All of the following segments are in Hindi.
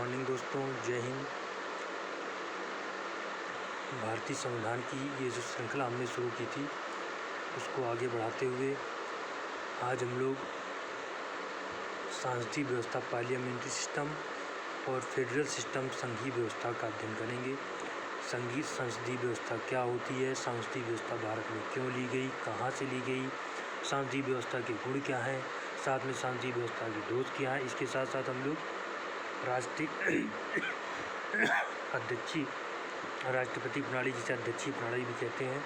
मॉर्निंग दोस्तों, जय हिंद। भारतीय संविधान की ये जो श्रृंखला हमने शुरू की थी उसको आगे बढ़ाते हुए आज हम लोग सांसदीय व्यवस्था पार्लियामेंट्री सिस्टम और फेडरल सिस्टम संघीय व्यवस्था का अध्ययन करेंगे। संसदीय व्यवस्था क्या होती है, सांसदीय व्यवस्था भारत में क्यों ली गई, कहाँ से ली गई, सांसदीय व्यवस्था के गुण क्या हैं, साथ में सांसदीय व्यवस्था के दोष क्या हैं। इसके साथ साथ हम लोग राष्ट्रपति प्रणाली, जिसे अध्यक्षीय प्रणाली भी कहते हैं,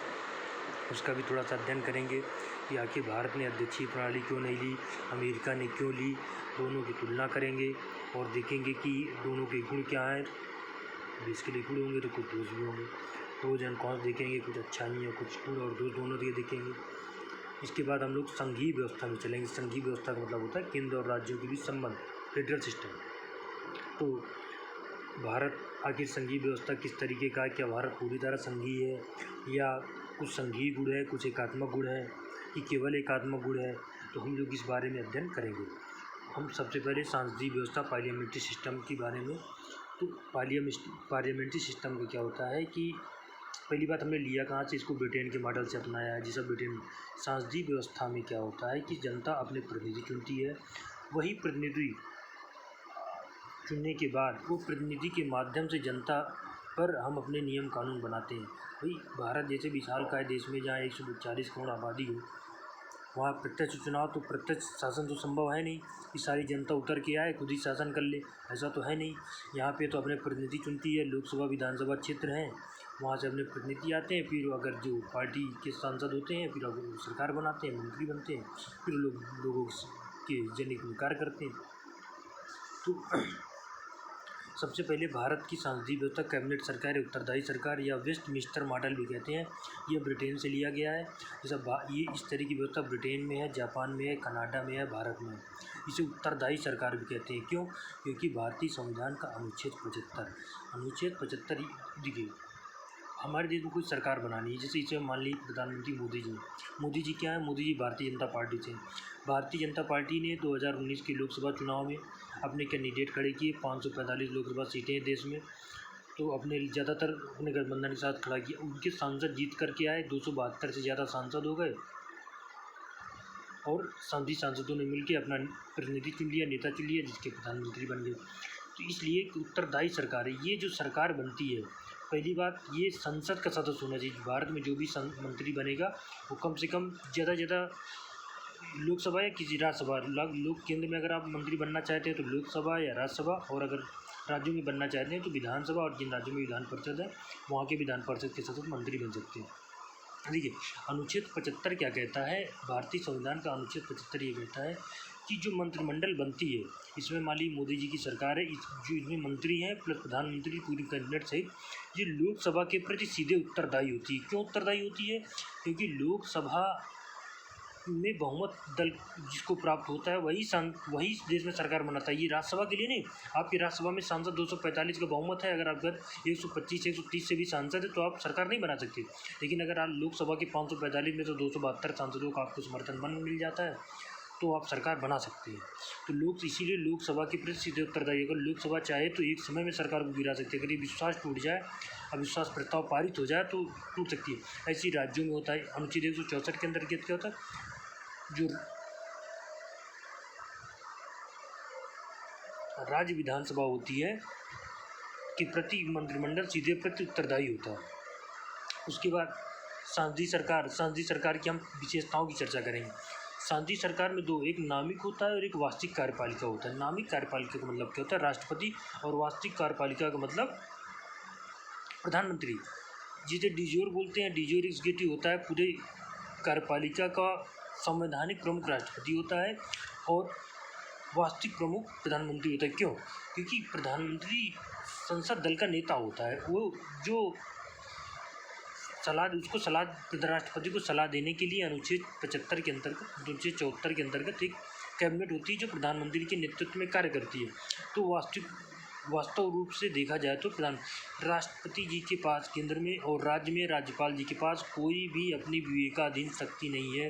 उसका भी थोड़ा सा अध्ययन करेंगे कि आखिर भारत ने अध्यक्षीय प्रणाली क्यों नहीं ली, अमेरिका ने क्यों ली। दोनों की तुलना करेंगे और देखेंगे कि दोनों के गुण क्या हैं। बेसिकली गुण होंगे तो कुछ दोष भी होंगे। प्रोज एंड कॉन्स देखेंगे, कुछ अच्छाइयाँ, कुछ गुण और दोष दोनों देखेंगे। इसके बाद हम लोग संघीय व्यवस्था में चलेंगे। संघीय व्यवस्था का मतलब होता है केंद्र और राज्यों के बीच संबंध, फेडरल सिस्टम। तो भारत आखिर संघीय व्यवस्था किस तरीके का है, क्या भारत पूरी तरह संघीय है या कुछ संघीय गुण है, कुछ एकात्मक गुण है कि केवल एकात्मक गुण है, तो हम लोग इस बारे में अध्ययन करेंगे। हम सबसे पहले सांसदीय व्यवस्था पार्लियामेंट्री सिस्टम के बारे में। तो पार्लियामेंट्री सिस्टम का क्या होता है कि पहली बात हमने लिया कहाँ से, इसको ब्रिटेन के मॉडल से अपनाया है, जिसका ब्रिटेन सांसदीय व्यवस्था में क्या होता है कि जनता अपने प्रतिनिधि चुनती है, वही प्रतिनिधि चुनने के बाद वो प्रतिनिधि के माध्यम से जनता पर हम अपने नियम कानून बनाते हैं। भाई भारत जैसे विशालकाय देश में जहाँ 140 करोड़ आबादी हो, वहाँ प्रत्यक्ष चुनाव तो प्रत्यक्ष शासन तो संभव है नहीं कि सारी जनता उतर के आए खुद ही शासन कर ले, ऐसा तो है नहीं। यहाँ पे तो अपने प्रतिनिधि चुनती है। लोकसभा विधानसभा क्षेत्र हैं, वहाँ से अपने प्रतिनिधि आते हैं, फिर अगर जो पार्टी के सांसद होते हैं फिर अगर सरकार बनाते हैं, मंत्री बनते हैं, फिर लोगों के जनहित में कार्य करते हैं। तो सबसे पहले भारत की सांसदीय व्यवस्था कैबिनेट सरकार, उत्तरदायी सरकार या वेस्टमिंस्टर मॉडल भी कहते हैं, ये ब्रिटेन से लिया गया है। ये इस तरह की व्यवस्था ब्रिटेन में है, जापान में है, कनाडा में है, भारत में है। इसे उत्तरदायी सरकार भी कहते हैं। क्यों? क्योंकि भारतीय संविधान का अनुच्छेद 75 देखिए, हमारे देश में कोई सरकार बनानी है, जैसे इसे मान लीजिए प्रधानमंत्री मोदी जी क्या है, मोदी जी भारतीय जनता पार्टी से। भारतीय जनता पार्टी ने 2019 के लोकसभा चुनाव में अपने कैंडिडेट खड़े किए। 545 लोकसभा सीटें हैं देश में, तो अपने ज़्यादातर अपने गठबंधन के साथ खड़ा किया। उनके सांसद जीत करके आए, 272 से ज़्यादा सांसद हो गए और सभी सांसदों ने मिलकर अपना प्रतिनिधि चुन लिया, नेता चुन लिया, जिसके प्रधानमंत्री बन गए। तो इसलिए उत्तरदायी सरकार है। ये जो सरकार बनती है, पहली बात ये संसद का सदस्य होना चाहिए। भारत में जो भी मंत्री बनेगा वो कम से कम ज़्यादा लोकसभा या किसी राज्यसभा, लोक केंद्र में अगर आप मंत्री बनना चाहते हैं तो लोकसभा या राज्यसभा, और अगर राज्यों में बनना चाहते हैं तो विधानसभा, और जिन राज्यों में विधान परिषद है वहाँ के विधान परिषद के सदस्य मंत्री बन सकते हैं। देखिए अनुच्छेद 75 क्या कहता है, भारतीय संविधान का अनुच्छेद 75 ये कहता है कि जो मंत्रिमंडल बनती है, इसमें मान लीजिए मोदी जी की सरकार है, जो इसमें मंत्री हैं प्लस प्रधानमंत्री पूरी कैबिनेट सहित, ये लोकसभा के प्रति सीधे उत्तरदायी होती है। क्यों उत्तरदायी होती है? क्योंकि लोकसभा में बहुमत दल जिसको प्राप्त होता है वही देश में सरकार बनाता है। ये राज्यसभा के लिए नहीं। आपकी राज्यसभा में सांसद 245 का बहुमत है, अगर आप 125 130 से भी सांसद है तो आप सरकार नहीं बना सकते। लेकिन अगर आप लोकसभा के 545 में तो 272 सांसदों का आपको समर्थन मिल जाता है तो आप सरकार बना सकते हैं। तो इसीलिए लोकसभा के प्रति सीधे उत्तरदायी। अगर लोकसभा चाहे तो एक समय में सरकार को गिरा सकती है। अगर ये विश्वास टूट जाए, अविश्वास प्रस्ताव पारित हो जाए तो टूट सकती है। ऐसी राज्यों में होता है। अनुच्छेद 164 के अंतर्गत क्या होता है, जो राज्य विधानसभा होती है कि प्रति मंत्रिमंडल सीधे प्रति उत्तरदायी होता है। उसके बाद सांसदीय सरकार की हम विशेषताओं की चर्चा करेंगे। सांसदीय सरकार में दो, एक नामिक होता है और एक वास्तविक कार्यपालिका होता है। नामिक कार्यपालिका का मतलब क्या होता है, राष्ट्रपति, और वास्तविक कार्यपालिका का मतलब प्रधानमंत्री, जिसे डिजोर बोलते हैं। डिजोर एग्जीक्यूटिव होता है, पूरे कार्यपालिका का संवैधानिक प्रमुख राष्ट्रपति होता है और वास्तविक प्रमुख प्रधानमंत्री होता है। क्यों? क्योंकि प्रधानमंत्री संसद दल का नेता होता है। वो जो राष्ट्रपति को सलाह देने के लिए अनुच्छेद 75 के अंतर्गत, अनुच्छेद 74 के अंतर्गत एक कैबिनेट होती है जो प्रधानमंत्री के नेतृत्व में कार्य करती है। तो वास्तव रूप से देखा जाए तो राष्ट्रपति जी के पास केंद्र में और राज्य में राज्यपाल जी के पास कोई भी अपनी विवेकाधीन शक्ति नहीं है।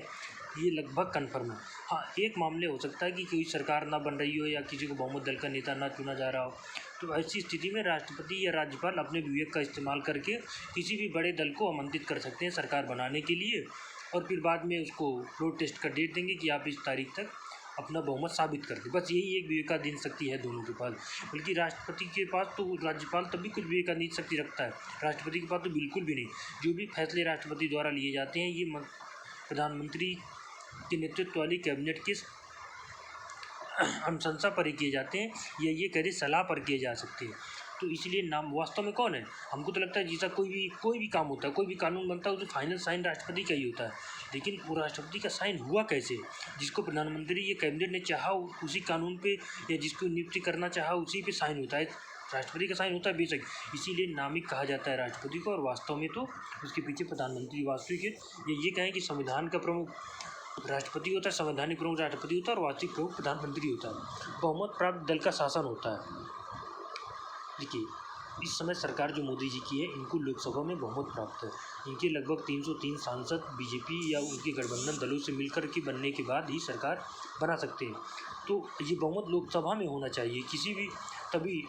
ये लगभग कन्फर्म है। हाँ, एक मामले हो सकता है कि कोई सरकार ना बन रही हो या किसी को बहुमत दल का नेता ना चुना जा रहा हो, तो ऐसी स्थिति में राष्ट्रपति या राज्यपाल अपने विवेक का इस्तेमाल करके किसी भी बड़े दल को आमंत्रित कर सकते हैं सरकार बनाने के लिए, और फिर बाद में उसको प्रोटेस्ट का डेट देंगे कि आप इस तारीख तक अपना बहुमत साबित कर दें। बस यही एक विवेकाधीन शक्ति है दोनों के पास। बल्कि राष्ट्रपति के पास तो राज्यपाल तब भी कुछ विवेकाधीन शक्ति रखता है, राष्ट्रपति के पास तो बिल्कुल भी नहीं। जो भी फैसले राष्ट्रपति द्वारा लिए जाते हैं ये प्रधानमंत्री के नेतृत्व वाली कैबिनेट के अनुशंसा पर ही किए जाते हैं, या ये कह दे सलाह पर किए जा सकते हैं। तो इसलिए नाम वास्तव में कौन है? हमको तो लगता है जैसा कोई भी काम होता है, कोई भी कानून बनता है, उसमें फाइनल साइन राष्ट्रपति का ही होता है। लेकिन वो राष्ट्रपति का साइन हुआ कैसे? जिसको प्रधानमंत्री या कैबिनेट ने चाहा उसी कानून पे, या जिसको नियुक्ति करना चाहा उसी पे साइन होता है। राष्ट्रपति का साइन होता है बेशक, इसीलिए नामिक कहा जाता है राष्ट्रपति को, और वास्तव में तो उसके पीछे प्रधानमंत्री वास्तविक है। ये कहें कि संविधान का प्रमुख राष्ट्रपति होता है, संवैधानिक प्रमुख राष्ट्रपति होता है, और वास्तविक प्रमुख प्रधानमंत्री होता है। बहुमत प्राप्त दल का शासन होता है। देखिए, इस समय सरकार जो मोदी जी की है, इनको लोकसभा में बहुमत प्राप्त है। इनके लगभग 303 सांसद बीजेपी या उनके गठबंधन दलों से मिलकर के बनने के बाद ही सरकार बना सकते हैं। तो ये बहुमत लोकसभा में होना चाहिए किसी भी, तभी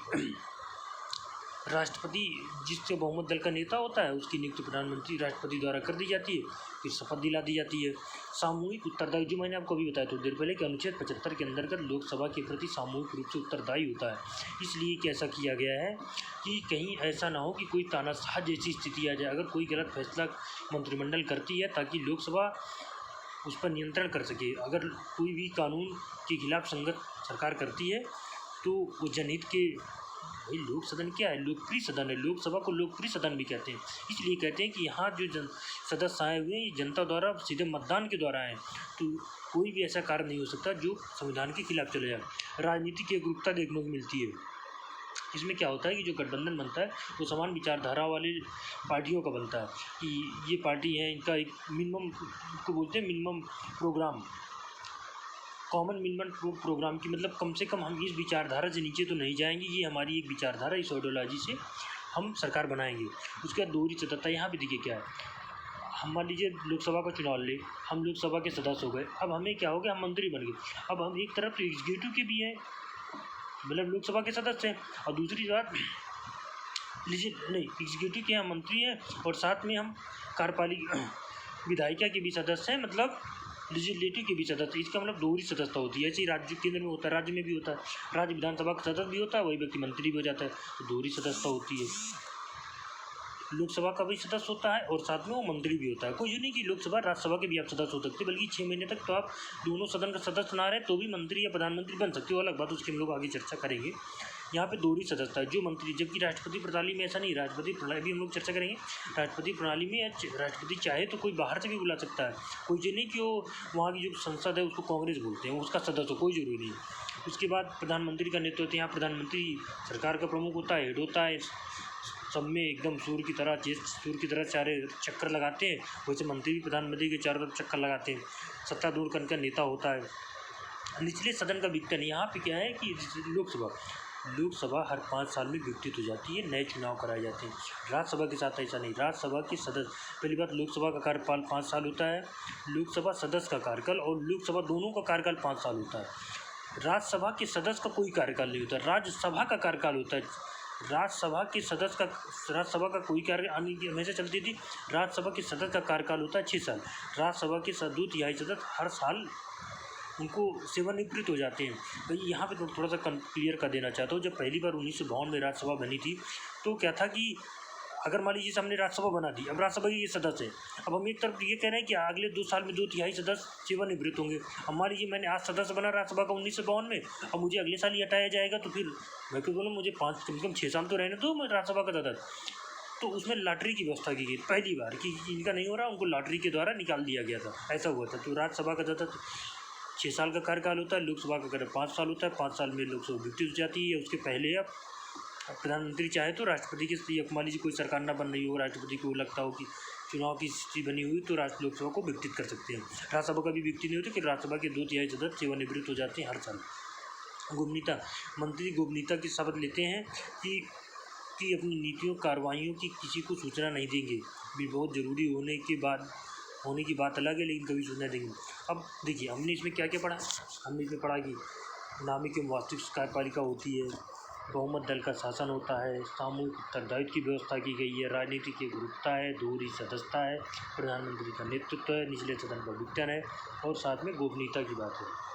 राष्ट्रपति जिससे बहुमत दल का नेता होता है उसकी नियुक्ति प्रधानमंत्री राष्ट्रपति द्वारा कर दी जाती है, फिर शपथ दिला दी जाती है। सामूहिक उत्तरदायी, जो मैंने आपको अभी बताया थोड़ी देर पहले कि अनुच्छेद 75 के अंतर्गत लोकसभा के प्रति सामूहिक रूप से उत्तरदायी होता है। इसलिए कैसा किया गया है कि कहीं ऐसा ना हो कि कोई तानाशाह जैसी स्थिति आ जाए, अगर कोई गलत फैसला मंत्रिमंडल करती है, ताकि लोकसभा उस पर नियंत्रण कर सके। अगर कोई भी कानून के खिलाफ संगत सरकार करती है तो वो जनहित के, भाई लोक सदन क्या है? लोकप्रिय सदन है। लोकसभा को लोकप्रिय सदन भी कहते हैं। इसलिए कहते हैं कि यहाँ जो सदस्य आए हुए हैं ये जनता द्वारा सीधे मतदान के द्वारा आए, तो कोई भी ऐसा कार्य नहीं हो सकता जो संविधान के खिलाफ चले जाए। राजनीति की एकरूपता देखने को मिलती है। इसमें क्या होता है कि जो गठबंधन बनता है वो समान विचारधारा वाली पार्टियों का बनता है, कि ये पार्टी है, इनका एक मिनिमम को बोलते हैं minimum program, common minimum program की, मतलब कम से कम हम इस विचारधारा से नीचे तो नहीं जाएंगे, ये हमारी एक विचारधारा, इस आइडियोलॉजी से हम सरकार बनाएंगे। उसके बाद दोहरी सदस्यता। यहाँ पे देखिए क्या है, हम मान लीजिए लोकसभा का चुनाव ले, हम लोकसभा के सदस्य हो गए, अब हमें क्या हो गया, हम मंत्री बन गए। अब हम एक तरफ तो एग्जीक्यूटिव के भी हैं, मतलब लोकसभा के सदस्य हैं, और दूसरी बात लीजिए नहीं, एग्जीक्यूटिव के हम मंत्री हैं, और साथ में हम कार्यपालिका विधायिका के भी सदस्य हैं, मतलब लेजिस्लेटिव के भी सदस्य। इसका मतलब दोहरी सदस्यता होती है। ऐसे ही राज्य केंद्र में होता है, राज्य में भी होता है, राज्य विधानसभा का सदस्य भी होता है, वही व्यक्ति मंत्री भी हो जाता है, तो दोहरी सदस्यता होती है। लोकसभा का भी सदस्य होता है और साथ में वो मंत्री भी होता है। कोई ये नहीं कि लोकसभा राज्यसभा के भी आप सदस्य हो सकते, बल्कि 6 महीने तक तो आप दोनों सदन का सदस्य ना रहे तो भी मंत्री या प्रधानमंत्री बन सकते हो, अलग बात, उसकी हम लोग आगे चर्चा करेंगे। यहाँ पे दोहरी सदस्यता है, जो मंत्री, जबकि राष्ट्रपति प्रणाली में ऐसा नहीं। राष्ट्रपति प्रणाली भी हम लोग चर्चा करेंगे। राष्ट्रपति प्रणाली में राष्ट्रपति चाहे तो कोई बाहर से भी बुला सकता है, कोई ये नहीं कि वो वहाँ की जो संसद है उसको कांग्रेस बोलते हैं, उसका सदस्य कोई जरूरी नहीं। उसके बाद प्रधानमंत्री का नेतृत्व, यहाँ प्रधानमंत्री सरकार का प्रमुख होता है, हेड होता है, सब में एकदम सूर्य की तरह सारे चक्कर लगाते हैं, वैसे मंत्री भी प्रधानमंत्री के चारों तरफ चक्कर लगाते हैं। सत्तारूढ़ का नेता होता है। निचले सदन का विघटन, यहाँ पे क्या है कि लोकसभा हर 5 साल में विघटित हो जाती है, नए चुनाव कराए जाते हैं। राज्यसभा के साथ ऐसा नहीं। राज्यसभा के सदस्य, पहली बात लोकसभा का कार्यकाल 5 साल होता है, लोकसभा सदस्य का कार्यकाल और लोकसभा दोनों का कार्यकाल 5 साल होता है। राज्यसभा के सदस्य का कोई कार्यकाल नहीं होता, राज्यसभा का कार्यकाल होता है। राज्यसभा के सदस्य का, राज्यसभा का कोई कार्य हमेशा चलती थी। राज्यसभा के सदस्य का कार्यकाल होता है 6 साल। राज्यसभा के 2 तिहाई सदस्य हर साल उनको सेवानिवृत्त हो जाते हैं। भाई यहाँ पे तो थोड़ा सा क्लियर कर देना चाहता हूँ, जब पहली बार 1952 में राज्यसभा बनी थी तो क्या था कि अगर मान लीजिए हमने राज्यसभा बना दी, अब राज्यसभा के ये सदस्य है, अब हम एक तरफ ये कह रहे हैं कि अगले 2 साल में 2 तिहाई सदस्य सेवानिवृत्त होंगे। अब मान लीजिए मैंने आज सदस्य बना राज्यसभा का 1952 में, अब मुझे अगले साल ही हटाया जाएगा, तो फिर मैं क्यों बोलूँ, मुझे कम से कम 6 साल तो रहने दो मैं राज्यसभा का सदस्य। तो उसमें लॉटरी की व्यवस्था की गई पहली बार कि इनका नहीं हो रहा, उनको लॉटरी के द्वारा निकाल दिया गया था, ऐसा हुआ था। तो राज्यसभा का सदस्य 6 साल का कार्यकाल होता है, लोकसभा का कार्यकाल 5 साल होता है। 5 साल में लोकसभा विघटित हो जाती है। उसके पहले अब प्रधानमंत्री चाहे तो राष्ट्रपति के, मान लीजिए कोई सरकार ना बन रही हो, राष्ट्रपति को लगता हो कि चुनाव की स्थिति बनी हुई, तो लोकसभा को विघटित कर सकते हैं। राज्यसभा का भी विघटित नहीं होता कि राज्यसभा के 2 तिहाई सदस्य सेवानिवृत्त हो जाते हैं हर साल। गोपनीयता, मंत्री गोपनीयता की शपथ लेते हैं कि अपनी नीतियों कार्रवाइयों की किसी को सूचना नहीं देंगे। भी बहुत ज़रूरी होने की बात अलग है, लेकिन कभी सूचना देंगे। अब देखिए हमने इसमें क्या क्या पढ़ा। हमने इसमें पढ़ा कि नामिक एवं वास्तविक कार्यपालिका होती है, बहुमत दल का शासन होता है, सामूहिक उत्तरदायित्व की व्यवस्था की गई है, राजनीति की एकरूपता है, दोहरी सदस्यता है, प्रधानमंत्री का नेतृत्व है, निचले सदन का विघटन है और साथ में गोपनीयता की बात है।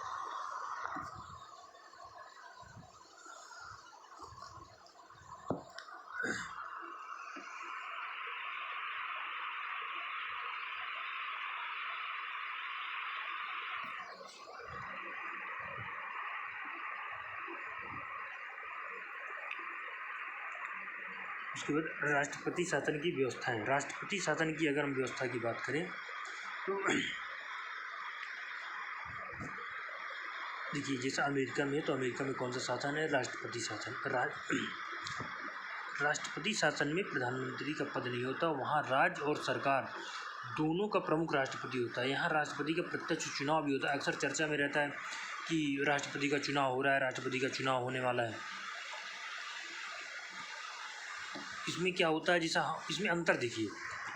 उसके बाद राष्ट्रपति शासन की व्यवस्था है। राष्ट्रपति शासन की अगर हम व्यवस्था की बात करें तो देखिए, जैसा अमेरिका में, तो अमेरिका में कौन सा शासन है? राष्ट्रपति शासन। राष्ट्रपति शासन में प्रधानमंत्री का पद नहीं होता, वहाँ राज्य और सरकार दोनों का प्रमुख राष्ट्रपति होता है। यहाँ राष्ट्रपति का प्रत्यक्ष चुनाव भी होता है। अक्सर चर्चा में रहता है कि राष्ट्रपति का चुनाव हो रहा है, राष्ट्रपति का चुनाव होने वाला है। इसमें क्या होता है, जैसा इसमें अंतर देखिए,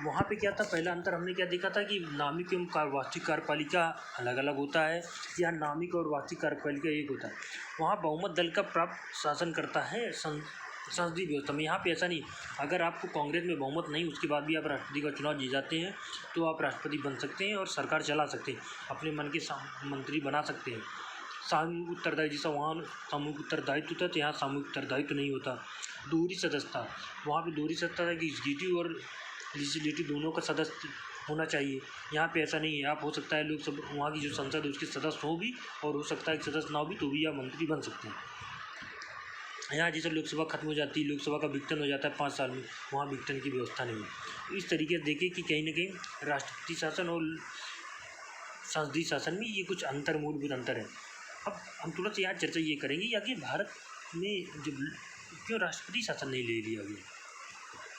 वहाँ पे क्या था, पहला अंतर हमने क्या देखा था कि नामिक एवं वास्तविक कार्यपालिका अलग अलग होता है, या नामिक और वास्तविक कार्यपालिका एक होता है। वहाँ बहुमत दल का प्राप्त शासन करता है संसदीय व्यवस्था में। यहाँ पे ऐसा नहीं, अगर आपको कांग्रेस में बहुमत नहीं, उसके बाद भी आप राष्ट्रपति का चुनाव जीत जाते हैं तो आप राष्ट्रपति बन सकते हैं और सरकार चला सकते हैं, अपने मन के मंत्री बना सकते हैं। सामूहिक उत्तरदायित्व, जैसा वहाँ सामूहिक उत्तरदायित्व होता है तो यहाँ सामूहिक उत्तरदायित्व नहीं होता। दोहरी सदस्यता, वहाँ पे दोहरी सदस्यता है कि एग्जीक्यूटिव और लेजिस्लेटिव दोनों का सदस्य होना चाहिए। यहाँ पे ऐसा नहीं है, आप हो सकता है लोकसभा, वहाँ की जो संसद है उसके सदस्य हो भी, और हो सकता है कि सदस्य ना हो भी, तो भी आप मंत्री बन सकते हैं। यहाँ जैसे लोकसभा खत्म हो जाती है, लोकसभा का विघटन हो जाता है 5 साल में, वहाँ विघटन की व्यवस्था नहीं है। इस तरीके से देखिए कि कहीं ना कहीं राष्ट्रपति शासन और संसदीय शासन में ये कुछ अंतर, मूलभूत अंतर है। अब हम थोड़ा सा यहाँ चर्चा ये करेंगे कि भारत में जो क्यों राष्ट्रपति शासन नहीं ले लिया गया।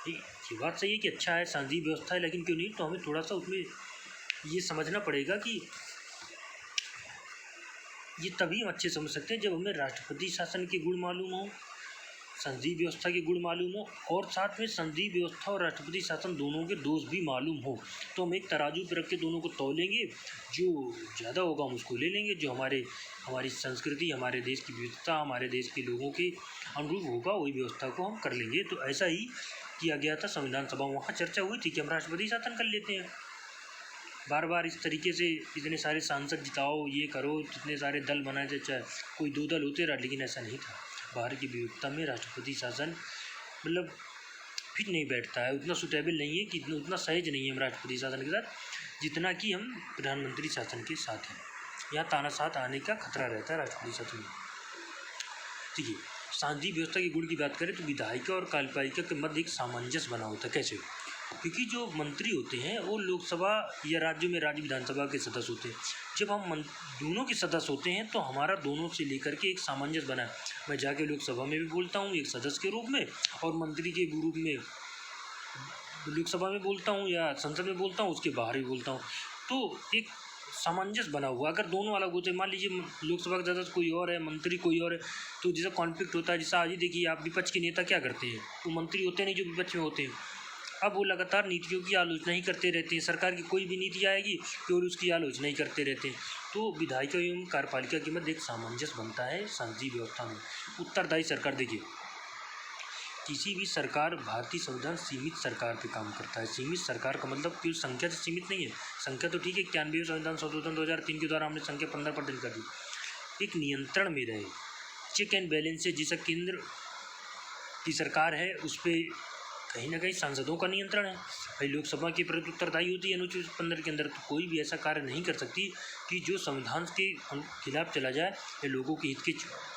ये बात सही है कि अच्छा है, संसदीय व्यवस्था है, लेकिन क्यों नहीं, तो हमें थोड़ा सा उसमें ये समझना पड़ेगा कि ये तभी हम अच्छे समझ सकते हैं जब हमें राष्ट्रपति शासन के गुण मालूम हो, संसदीय व्यवस्था के गुण मालूम हो, और साथ में संसदीय व्यवस्था और राष्ट्रपति शासन दोनों के दोष भी मालूम हो। तो हम एक तराजू पर रख के दोनों को तौलेंगे, जो ज़्यादा होगा हम उसको ले लेंगे, जो हमारी संस्कृति, हमारे देश की विविधता, हमारे देश के लोगों के अनुरूप होगा, वही व्यवस्था को हम कर लेंगे। तो ऐसा ही किया गया था संविधान सभा, वहाँ चर्चा हुई थी कि हम राष्ट्रपति शासन कर लेते हैं। बार बार इस तरीके से इतने सारे सांसद जिताओ, ये करो, जितने सारे दल बनाए थे, चाहे कोई 2 दल होते रहा, लेकिन ऐसा नहीं था। भारत की विविधता में राष्ट्रपति शासन मतलब फिट नहीं बैठता है, उतना सुटेबल नहीं है कि उतना सहज नहीं है हम राष्ट्रपति शासन के साथ जितना कि हम प्रधानमंत्री शासन के साथ हैं। यहाँ तानाशाह आने का खतरा रहता है राष्ट्रपति शासन में। ठीक है, संसदीय व्यवस्था के गुण की बात करें तो विधायिका और कार्यपालिका के मध्य एक सामंजस्य बना होता है। कैसे? क्योंकि जो मंत्री होते हैं वो लोकसभा या राज्यों में राज्य विधानसभा के सदस्य होते हैं। जब हम दोनों के सदस्य होते हैं तो हमारा दोनों से लेकर के एक सामंजस्य बना है। मैं जाके लोकसभा में भी बोलता हूँ एक सदस्य के रूप में, और मंत्री के रूप में लोकसभा में बोलता हूँ या संसद में बोलता हूँ, उसके बाहर भी बोलता हूँ। तो एक सामंजस्य बना हुआ। अगर दोनों अलग होते, मान लीजिए लोकसभा का सदस्य कोई और है, मंत्री कोई और है, तो जैसा कॉन्फ्लिक्ट होता है। जैसा आज ही देखिए आप, विपक्ष के नेता क्या करते हैं, वो मंत्री होते नहीं जो विपक्ष में होते हैं। अब वो लगातार नीतियों की आलोचना ही करते रहते हैं। सरकार की कोई भी नीति आएगी केवल उसकी आलोचना ही करते रहते हैं। तो विधायिका एवं कार्यपालिका के मध्य एक सामंजस्य बनता है संसदीय व्यवस्था में। उत्तरदायी सरकार, देखिए किसी भी सरकार, भारतीय संविधान सीमित सरकार पे काम करता है। सीमित सरकार का मतलब केवल संख्या से सीमित नहीं है। संख्या तो ठीक है, 91 संविधान संशोधन 2003 के द्वारा हमने संख्या 15% कर दी। एक नियंत्रण में रहे, चेक एंड बैलेंस से, जैसा केंद्र की सरकार है उस पर कहीं ना कहीं सांसदों का नियंत्रण है। भाई लोकसभा की प्रति उत्तरदायी होती है अनुच्छेद 15 के अंदर, तो कोई भी ऐसा कार्य नहीं कर सकती कि जो संविधान के खिलाफ चला जाए या लोगों के हित के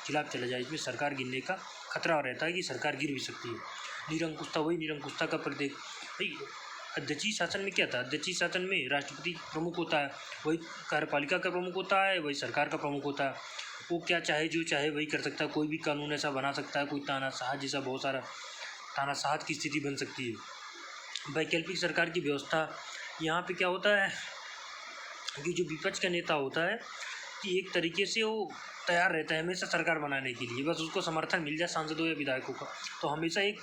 खिलाफ चला जाए। इसमें सरकार गिरने का खतरा रहता है कि सरकार गिर भी सकती है। निरंकुशता, वही निरंकुशता का प्रतीक। भाई अध्यक्षीय शासन में क्या था? अध्यक्षीय शासन में राष्ट्रपति प्रमुख होता है, वही कार्यपालिका का प्रमुख होता है, वही सरकार का प्रमुख होता है। वो क्या चाहे, जो चाहे वही कर सकता है। कोई भी कानून ऐसा बना सकता है, कोई तानाशाह जैसा बहुत सारा तानाशाह की स्थिति बन सकती है। वैकल्पिक सरकार की व्यवस्था, यहाँ पे क्या होता है कि जो विपक्ष का नेता होता है कि एक तरीके से वो तैयार रहता है हमेशा सरकार बनाने के लिए, बस उसको समर्थन मिल जाए सांसदों या विधायकों का, तो हमेशा एक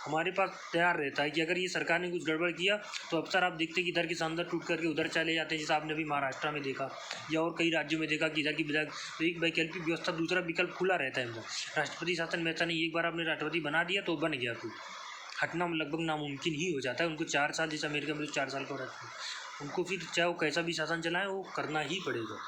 हमारे पास तैयार रहता है कि अगर ये सरकार ने कुछ गड़बड़ किया तो अक्सर आप देखते हैं कि इधर के सांसद टूट करके उधर चले जाते हैं, जैसे आपने अभी महाराष्ट्र में देखा या और कई राज्यों में देखा कि इधर की विधायक, तो एक वैकल्पिक व्यवस्था दूसरा विकल्प खुला रहता है। राष्ट्रपति शासन में ऐसा नहीं, एक बार आपने राष्ट्रपति बना दिया तो बन गया, तो हटना लगभग नामुमकिन ही हो जाता है। उनको 4 साल, जैसे अमेरिका में 4 साल का रहता है, उनको फिर चाहे वो कैसा भी शासन चलाए वो करना ही पड़ेगा।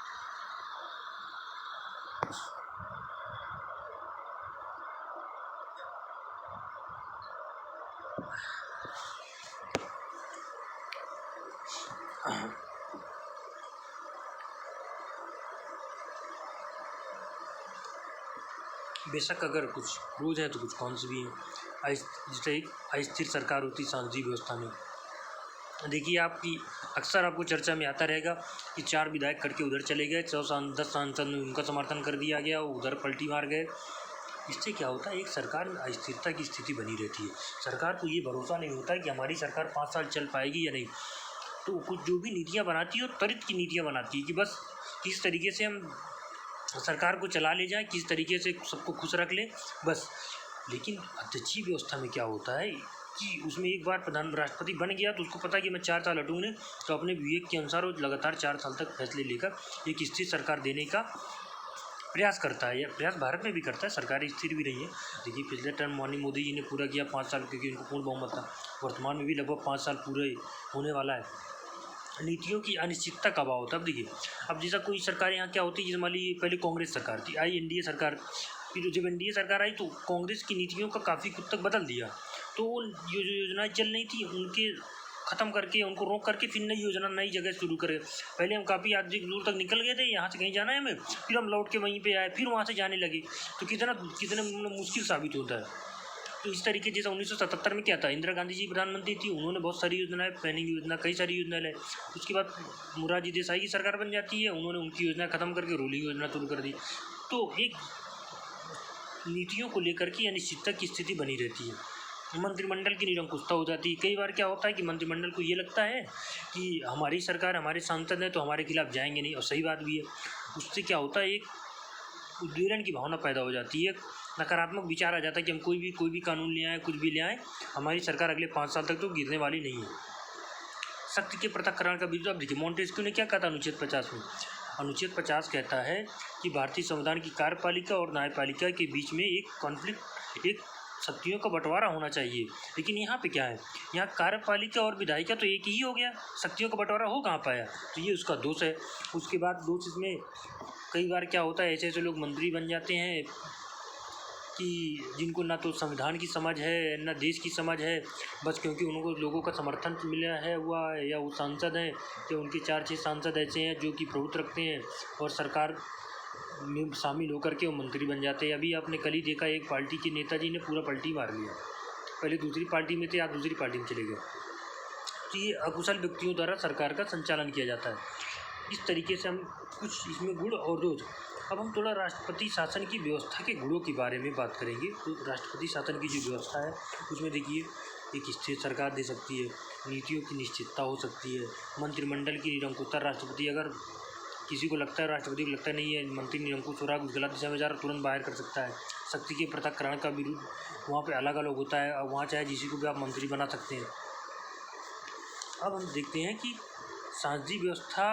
बेशक अगर कुछ रूज हैं तो कुछ कॉन्स भी हैं। जैसे एक अस्थिर सरकार होती सांसदीय व्यवस्था में, देखिए आपकी अक्सर आपको चर्चा में आता रहेगा कि 4 विधायक करके उधर चले गए, 10 सांसद ने उनका समर्थन कर दिया गया, उधर पलटी मार गए। इससे क्या होता है, एक सरकार में अस्थिरता की स्थिति बनी रहती है। सरकार को ये भरोसा नहीं होता है कि हमारी सरकार 5 साल चल पाएगी या नहीं, तो कुछ जो भी नीतियाँ बनाती है वो त्वरित की नीतियाँ बनाती है कि बस किस तरीके से हम सरकार को चला ले जाए, किस तरीके से सबको खुश रख लें बस। लेकिन अध्यक्षीय व्यवस्था में क्या होता है कि उसमें एक बार राष्ट्रपति बन गया तो उसको पता है कि मैं 4 साल हटूँगा, तो अपने विवेक के अनुसार वो लगातार 4 साल तक फैसले लेकर एक स्थिर सरकार देने का प्रयास करता है। या प्रयास भारत में भी करता है, सरकारें स्थिर भी रही है। देखिए पिछले टर्म माननीय मोदी जी ने पूरा किया 5 साल, क्योंकि उनको पूर्ण बहुमत था। वर्तमान में भी लगभग 5 साल पूरे होने वाला है। नीतियों की अनिश्चितता का अभाव होता है। अब देखिए, अब जैसा कोई सरकार यहाँ क्या होती है, जैसे मान लीजिए पहले कांग्रेस सरकार थी, आई एनडीए सरकार, फिर जब एनडीए सरकार आई तो कांग्रेस की नीतियों का काफ़ी कुछ तक बदल दिया, तो वो जो योजनाएँ चल रही थी उनके ख़त्म करके, उनको रोक करके फिर नई योजना नई जगह शुरू करें। पहले हम काफ़ी अधिक दूर तक निकल गए थे, यहाँ से कहीं जाना है हमें, फिर हम लौट के वहीं पे आए, फिर वहाँ से जाने लगे, तो कितना मुश्किल साबित होता है। तो इस तरीके जैसा 1977 में क्या था, इंदिरा गांधी जी प्रधानमंत्री थी, उन्होंने बहुत सारी योजनाएं, प्लानिंग योजना, कई सारी योजनाएं लाई। उसके बाद मोरारजी देसाई की सरकार बन जाती है, उन्होंने उनकी योजना ख़त्म करके रोलिंग योजना शुरू कर दी। तो एक नीतियों को लेकर के अनिश्चितता की स्थिति बनी रहती है। मंत्रिमंडल की निरंकुशता हो जाती है। कई बार क्या होता है कि मंत्रिमंडल को ये लगता है कि हमारी सरकार, हमारे सांसद हैं तो हमारे खिलाफ जाएंगे नहीं, और सही बात भी है। उससे क्या होता है, एक उद्वेलन की भावना पैदा हो जाती है, नकारात्मक विचार आ जाता है कि हम कोई भी कानून ले आएँ, कुछ भी ले आएँ, हमारी सरकार अगले 5 साल तक तो गिरने वाली नहीं है। शक्ति के पृथक्करण का विरोध, अब देखिए मोंटेस्क्यू ने क्या कहा था अनुच्छेद 50 में। अनुच्छेद 50 कहता है कि भारतीय संविधान की कार्यपालिका और न्यायपालिका के बीच में एक कॉन्फ्लिक्ट, एक शक्तियों का बंटवारा होना चाहिए। लेकिन यहाँ पे क्या है, यहाँ कार्यपालिका और विधायिका तो एक ही हो गया, शक्तियों का बंटवारा हो कहाँ पाया, तो ये उसका दोष है। उसके बाद दोष इसमें कई बार क्या होता है, ऐसे ऐसे लोग मंत्री बन जाते हैं कि जिनको ना तो संविधान की समझ है ना देश की समझ है, बस क्योंकि उनको लोगों का समर्थन मिला है हुआ है, या वो सांसद हैं, या उनके 4-6 सांसद ऐसे हैं जो कि प्रभुत्व रखते हैं और सरकार में शामिल होकर के वो मंत्री बन जाते हैं। अभी आपने कल ही देखा, एक पार्टी के नेताजी ने पूरा पलटी मार लिया, पहले दूसरी पार्टी में थे, आप दूसरी पार्टी में चले गए। तो ये अकुशल व्यक्तियों द्वारा सरकार का संचालन किया जाता है। इस तरीके से हम कुछ इसमें गुण और दोष। अब हम थोड़ा राष्ट्रपति शासन की व्यवस्था के गुणों के बारे में बात करेंगे। तो राष्ट्रपति शासन की जो व्यवस्था है उसमें देखिए, एक स्थिर सरकार दे सकती है, नीतियों की निश्चितता हो सकती है, मंत्रिमंडल की निरंकुशता, राष्ट्रपति अगर किसी को लगता है, राष्ट्रपति को लगता है नहीं है मंत्री निरंकुश हो रहा है, कुछ गलत दिशा में जा रहा है, तुरंत बाहर कर सकता है। शक्ति के पृथक्करण का विरुद्ध वहाँ पे अलग अलग होता है, और वहाँ चाहे किसी को भी आप मंत्री बना सकते हैं। अब हम देखते हैं कि सांसदीय व्यवस्था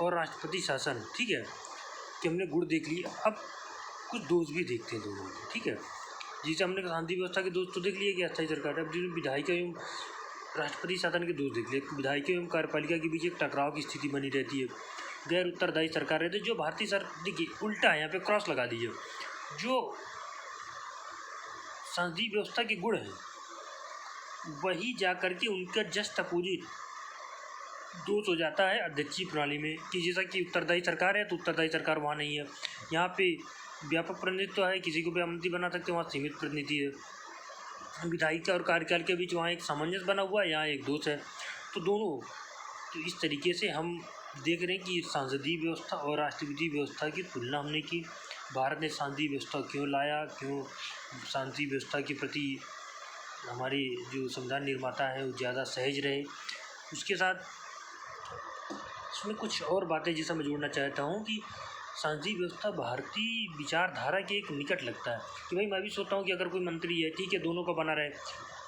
और राष्ट्रपति शासन, ठीक है, कि हमने गुण देख लिए, अब कुछ दोष भी देखते हैं दोनों के, ठीक है। जैसे हमने सांसदीय व्यवस्था के दोष तो देख लिए कि अस्थायी सरकार है, अब जो विधायिका एवं राष्ट्रपति शासन के दोष देख लिए। विधायिका एवं कार्यपालिका के बीच एक टकराव की स्थिति बनी रहती है, गैर उत्तरदायी सरकार रहती है। जो भारतीय देखिए उल्टा है, यहाँ पे क्रॉस लगा दीजिए, जो सांसदीय व्यवस्था के गुण हैं वही जा करके उनका जस्ट अपोजिट दोष हो जाता है अध्यक्षीय प्रणाली में, कि जैसा कि उत्तरदायी सरकार है तो उत्तरदायी सरकार वहाँ नहीं है, यहाँ पे व्यापक प्रतिनिधित्व है, किसी को भी मंत्री बना सकते हैं, वहाँ सीमित प्रतिनिधि है। विधायिका और कार्यकाल के बीच वहाँ एक सामंजस्य बना हुआ है, यहाँ एक दोष है। तो दोनों, तो इस तरीके से हम देख रहे हैं कि सांसदीय व्यवस्था और राष्ट्रपति व्यवस्था की तुलना हमने की। भारत ने सांसदीय व्यवस्था क्यों लाया, क्यों सांसदीय व्यवस्था के प्रति हमारे जो संविधान निर्माता है वो ज़्यादा सहज रहे। उसके साथ इसमें कुछ और बातें जैसा मैं जोड़ना चाहता हूँ कि संसदीय व्यवस्था भारतीय विचारधारा के एक निकट लगता है कि भाई मैं भी सोचता हूँ कि अगर कोई मंत्री है, ठीक है, दोनों का बना रहे,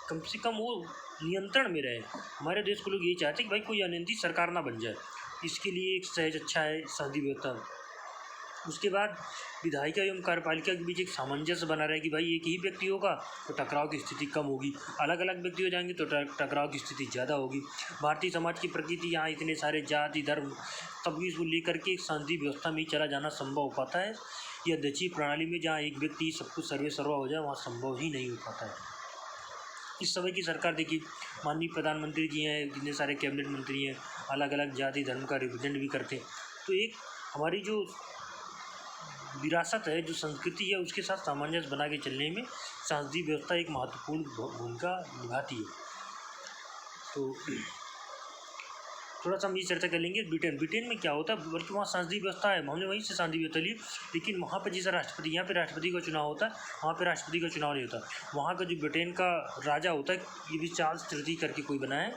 कम से कम वो नियंत्रण में रहे। हमारे देश को लोग यही चाहते हैं कि भाई कोई अनियंत्रित सरकार ना बन जाए, इसके लिए एक सहज अच्छा है संसदीय व्यवस्था। उसके बाद विधायिका एवं कार्यपालिका के बीच एक सामंजस्य बना रहे कि भाई एक ही व्यक्ति होगा तो टकराव की स्थिति कम होगी, अलग अलग व्यक्ति हो जाएंगे तो टकराव की स्थिति ज़्यादा होगी। भारतीय समाज की प्रकृति यहाँ इतने सारे जाति धर्म तभी इसको लेकर के एक संसदीय व्यवस्था में ही चला जाना संभव हो पाता है। यह अध्यक्षीय प्रणाली में जहाँ एक व्यक्ति सब कुछ सर्वे सर्वा हो जाए वहाँ संभव ही नहीं हो पाता है। इस समय की सरकार देखिए, माननीय प्रधानमंत्री जी हैं, जितने सारे कैबिनेट मंत्री हैं, अलग अलग जाति धर्म का रिप्रेजेंट भी करते हैं। तो एक हमारी जो विरासत है, जो संस्कृति है, उसके साथ सामंजस्य बना के चलने में संसदीय व्यवस्था एक महत्वपूर्ण भूमिका निभाती है। तो थोड़ा सा हम ये चर्चा कर लेंगे ब्रिटेन में क्या होता है, बल्कि वहाँ संसदीय व्यवस्था है, हमने वहीं से संसदीय व्यवस्था ली, लेकिन वहाँ पर जैसा राष्ट्रपति, यहाँ पे राष्ट्रपति का चुनाव होता है, वहाँ पे राष्ट्रपति का चुनाव नहीं होता। वहाँ का जो ब्रिटेन का राजा होता है, ये भी चार्ल्स तृतीय करके कोई बना है,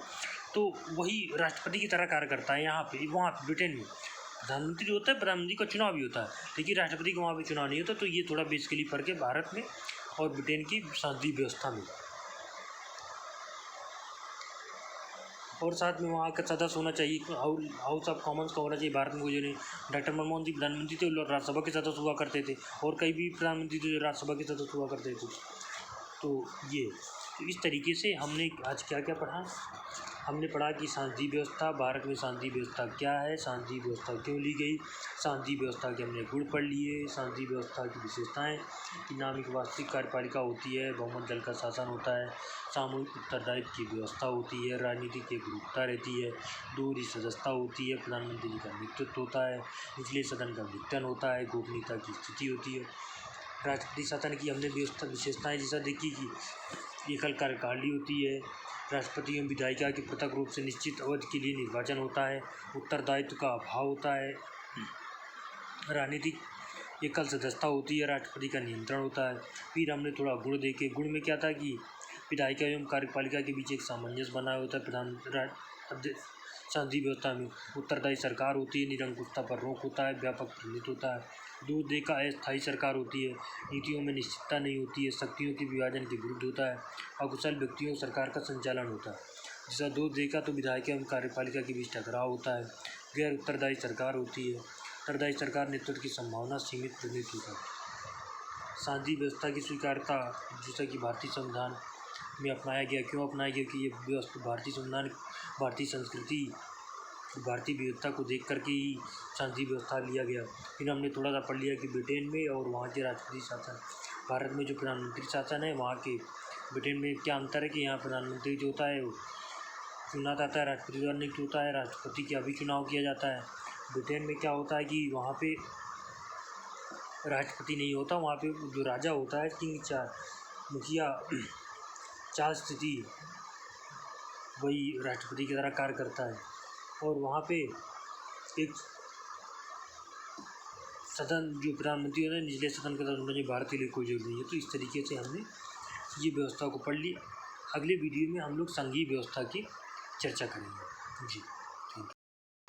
तो वही राष्ट्रपति की तरह कार्य करता है यहाँ पे। वहाँ ब्रिटेन में प्रधानमंत्री होता है, प्रधानमंत्री का चुनाव भी होता है, लेकिन राष्ट्रपति का वहाँ पे चुनाव नहीं होता। तो ये थोड़ा बेसिकली फर्क है भारत में और ब्रिटेन की संसदीय व्यवस्था में। और साथ में वहाँ का सदस्य होना चाहिए, हाउस ऑफ कॉमन्स का होना चाहिए। भारत में जो नहीं, डॉक्टर मनमोहन सिंह प्रधानमंत्री थे, राज्यसभा के सदस्य हुआ करते थे, और कई भी प्रधानमंत्री थे जो राज्यसभा के सदस्य हुआ करते थे। तो ये इस तरीके से हमने आज क्या क्या पढ़ा। हमने पढ़ा कि संसदीय व्यवस्था, भारत में संसदीय व्यवस्था क्या है, संसदीय व्यवस्था क्यों ली गई, संसदीय व्यवस्था के हमने गुण पढ़ लिए, संसदीय व्यवस्था की विशेषताएं कि नाम एक वास्तविक कार्यपालिका होती है, बहुमत दल का शासन होता है, सामूहिक उत्तरदायित्व की व्यवस्था होती है, राजनीतिक एकरूपता रहती है, दोहरी सदस्यता होती है, प्रधानमंत्री जी का नेतृत्व होता है, निचले सदन का विघटन होता है, गोपनीयता की स्थिति होती है। राष्ट्रपति शासन की हमने व्यवस्था विशेषताएँ जैसा देखी कि एकल कार्यकारिणी होती है, राष्ट्रपति एवं विधायिका के पृथक रूप से निश्चित अवधि के लिए निर्वाचन होता है, उत्तरदायित्व का अभाव होता है, राजनीतिक एकल सदस्यता होती है, राष्ट्रपति का नियंत्रण होता है। फिर हमने थोड़ा गुण देखे। गुण में क्या था कि विधायिका एवं कार्यपालिका के बीच एक सामंजस्य बना होता है। संसदीय व्यवस्था में उत्तरदायी सरकार होती है, निरंकुशता पर रोक होता है, व्यापक प्रतिनिधित्व होता है। दो दे का अस्थायी सरकार होती है, नीतियों में निश्चितता नहीं होती है, शक्तियों के विभाजन के विरुद्ध होता है, अकुशल व्यक्तियों सरकार का संचालन होता है। जैसा दो दे का तो विधायिका एवं कार्यपालिका के बीच टकराव होता है। गैर उत्तरदायी सरकार होती है, उत्तरदायी सरकार नेतृत्व की संभावना सीमित प्रतिनिधित्व होता है। संसदीय व्यवस्था की स्वीकार्यता जैसा कि भारतीय संविधान में अपनाया गया। क्यों अपनाया गया? कि ये व्यवस्था भारतीय संविधान, भारतीय संस्कृति, भारतीय विविधता को देख करके ही संसदीय व्यवस्था लिया गया। फिर हमने थोड़ा सा पढ़ लिया कि ब्रिटेन में और वहाँ के राष्ट्रपति शासन, भारत में जो प्रधानमंत्री शासन है, वहाँ के ब्रिटेन में क्या अंतर है कि यहाँ प्रधानमंत्री जो होता है वो चुना जाता है, राष्ट्रपति द्वारा नियुक्त होता है, राष्ट्रपति का भी चुनाव किया जाता है। ब्रिटेन में क्या होता है कि वहाँ पे राष्ट्रपति नहीं होता, वहाँ पे जो राजा होता है, किंग मुखिया चार्ल्स तृतीय, वही राष्ट्रपति की तरह कार्य करता है। और वहाँ पे एक सदन जो प्रधानमंत्री होता है, निचले सदन का सदन मुझे भारत के लिए कोई जरूरी नहीं है। तो इस तरीके से हमने ये व्यवस्था को पढ़ ली। अगले वीडियो में हम लोग संघीय व्यवस्था की चर्चा करेंगे जी।